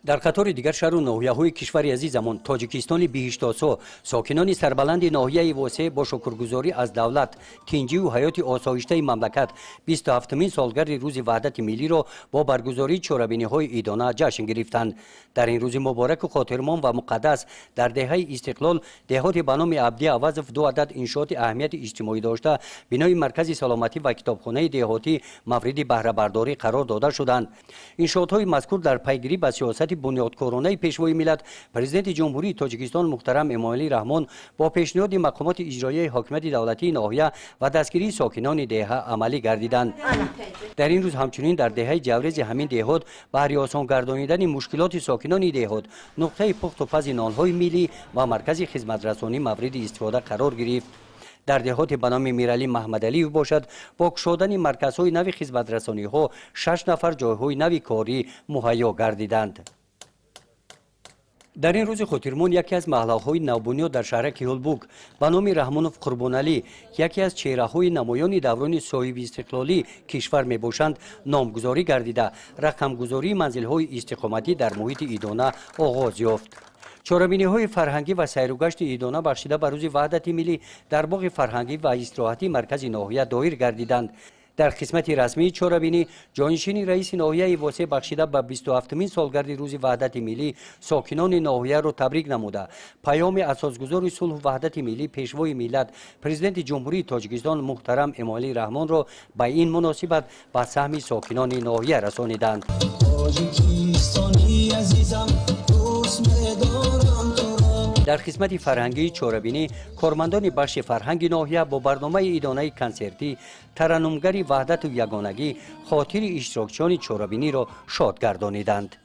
در قطار دیگر شهر و ناحیه‌های کشور عزیزمان تاجیکستان بهشت‌آسا ساکنان سربلند ناحیه واسه با شکرگزاری از دولت تنجی و حیات آسایشته مملکت 27مین سالگرد روز وحدت ملی را با برگزاری چهاربینی‌های عیدانه جشن گرفتند. در این روز مبارک و خاطرمان و مقدس در دهه استقلال دهات به نام عبدی عوض دو عدد انشاءات اهمیت اجتماعی داشته بنای مرکز سلامتی و کتابخانه دهاتی مورد بهره برداری قرار داده شدند. انشاءات‌های مذکور در پیگیری به سیاست بنیادکارانه پیشوای ملت پرزیدنت جمهوری تاجیکستان محترم امامعلی رحمان با پیشنهاد مقامات اجرایی حاکمیت دولتی ناحیه و دستگیری ساکنان دهه عملی گردیدند. در این روز همچنین در دهه جوریز همین دهات برای آسان گردانیدن مشکلات ساکنان دهات نقطه پخت و پز نانهای ملی و مرکز خدمت رسانی مورد استفاده قرار گرفت. در دهات به نام میرعلی محمدعلی باشد با گشادن مرکزهای نوی خدمت رسانی ها 6 نفر جایهای نوی کاری مهیا گردیدند. در این روز خاطرمان یکی از محله‌های نوبنیاد در شهر کیهلبوک به نام رحمانوف قربانعلی یکی از چهره‌های نمایان دوران صاحب استقلالی کشور میباشند نامگذاری گردیده رقمگذاری منزل‌های استقامتی در محیط عیدانه آغاز یافت. چهاربینی‌های فرهنگی و سیر و گشت عیدانه بخشیده به روز وحدت ملی در باغ فرهنگی و استراحتی مرکز ناحیه دایر گردیدند. در قسمت رسمی چهاربینی جانشین رئیس ناحیه واسه بخشیده به 27مین سالگرد روز وحدت ملی ساکنان ناحیه را تبریک نموده پیام اساسگذار صلح و وحدت ملی پیشوای ملت پرزیدنت جمهوری تاجیکستان محترم امامعلی رحمان را به این مناسبت به سهم ساکنان ناحیه رسانیدند. در قسمت فرهنگی چهاربینی کارمندان بخش فرهنگ ناحیه با برنامه عیدانه کنسرتی ترنمگری وحدت و یگانگی خاطر اشتراکچیان چهاربینی را شاد گردانیدند.